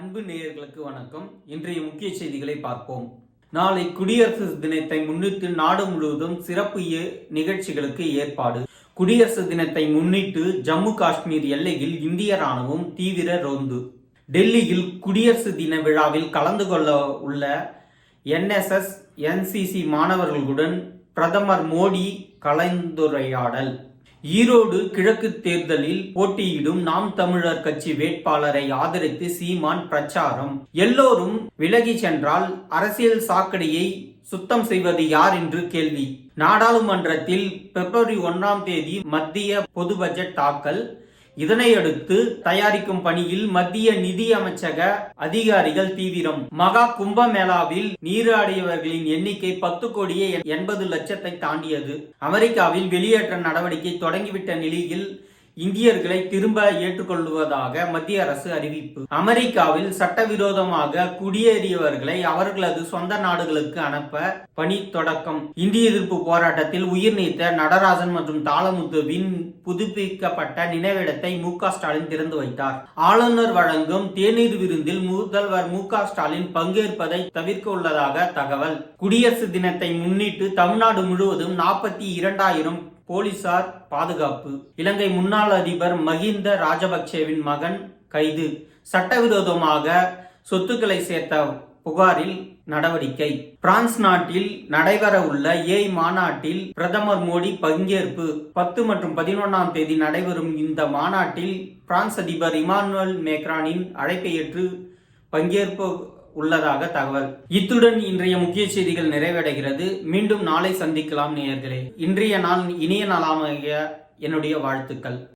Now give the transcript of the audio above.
அன்பு நேயர்களுக்கு வணக்கம். இன்றைய முக்கிய செய்திகளை பார்ப்போம். நாளை குடியரசு தினத்தை முன்னிட்டு நாடு முழுவதும் சிறப்பு நிகழ்ச்சிகளுக்கு ஏற்பாடு. குடியரசு தினத்தை முன்னிட்டு ஜம்மு காஷ்மீர் எல்லையில் இந்திய ராணுவம் தீவிர ரோந்து. டெல்லியில் குடியரசு தின விழாவில் கலந்து கொள்ள உள்ள NSS NCC மாணவர்களுடன் பிரதமர் மோடி கலந்துரையாடல். ஈரோடு கிழக்கு தேர்தலில் போட்டியிடும் நாம் தமிழர் கட்சி வேட்பாளரை ஆதரித்து சீமான் பிரச்சாரம். எல்லோரும் விலகி சென்றால் அரசியல் சாக்கடையை சுத்தம் செய்வது யார் என்று கேள்வி. நாடாளுமன்றத்தில் February 1 மத்திய பொது பட்ஜெட் தாக்கல். இதனையடுத்து தயாரிக்கும் பணியில் மத்திய நிதி அமைச்சக அதிகாரிகள் தீவிரம். மகா கும்பமேளாவில் நீராடியவர்களின் எண்ணிக்கை 10,80,00,000 தாண்டியது. அமெரிக்காவில் வெளியேற்ற நடவடிக்கை தொடங்கிவிட்ட நிலையில் இந்தியர்களை திரும்ப ஏற்றுக்கொள்வதாக மத்திய அரசு அறிவிப்பு. அமெரிக்காவில் சட்டவிரோதமாக குடியேறியவர்களை அவர்களது சொந்த நாடுகளுக்கு அனுப்ப பணி தொடக்கம். இந்திய எதிர்ப்பு போராட்டத்தில் உயிர் நீத்த நடராஜன் மற்றும் தாளமுத்துவின் புதுப்பிக்கப்பட்ட நினைவிடத்தை மு.க. ஸ்டாலின் திறந்து வைத்தார். ஆளுநர் வழங்கும் தேநீர் விருந்தில் முதல்வர் மு.க. ஸ்டாலின் பங்கேற்பதை தவிர்க்க உள்ளதாக தகவல். குடியரசு தினத்தை முன்னிட்டு தமிழ்நாடு முழுவதும் 42,000 போலீசார் பாதுகாப்பு. இலங்கை முன்னாள் அதிபர் மஹிந்த ராஜபக்சேவின் மகன் கைது. சட்டவிரோதமாக சொத்துக்களை சேர்த்த புகாரில் நடவடிக்கை. பிரான்ஸ் நாட்டில் நடைபெற உள்ள மாநாட்டில் பிரதமர் மோடி பங்கேற்பு. 10 மற்றும் 11 நடைபெறும் இந்த மாநாட்டில் பிரான்ஸ் அதிபர் இமானுவேல் மேக்ரானின் அழைப்பை ஏற்று பங்கேற்பு உள்ளதாக தகவல். இத்துடன் இன்றைய முக்கிய செய்திகள் நிறைவடைகிறது. மீண்டும் நாளை சந்திக்கலாம் நேயர்களே. இன்றைய நாள் இனிய நாளாக என்னுடைய வாழ்த்துக்கள்.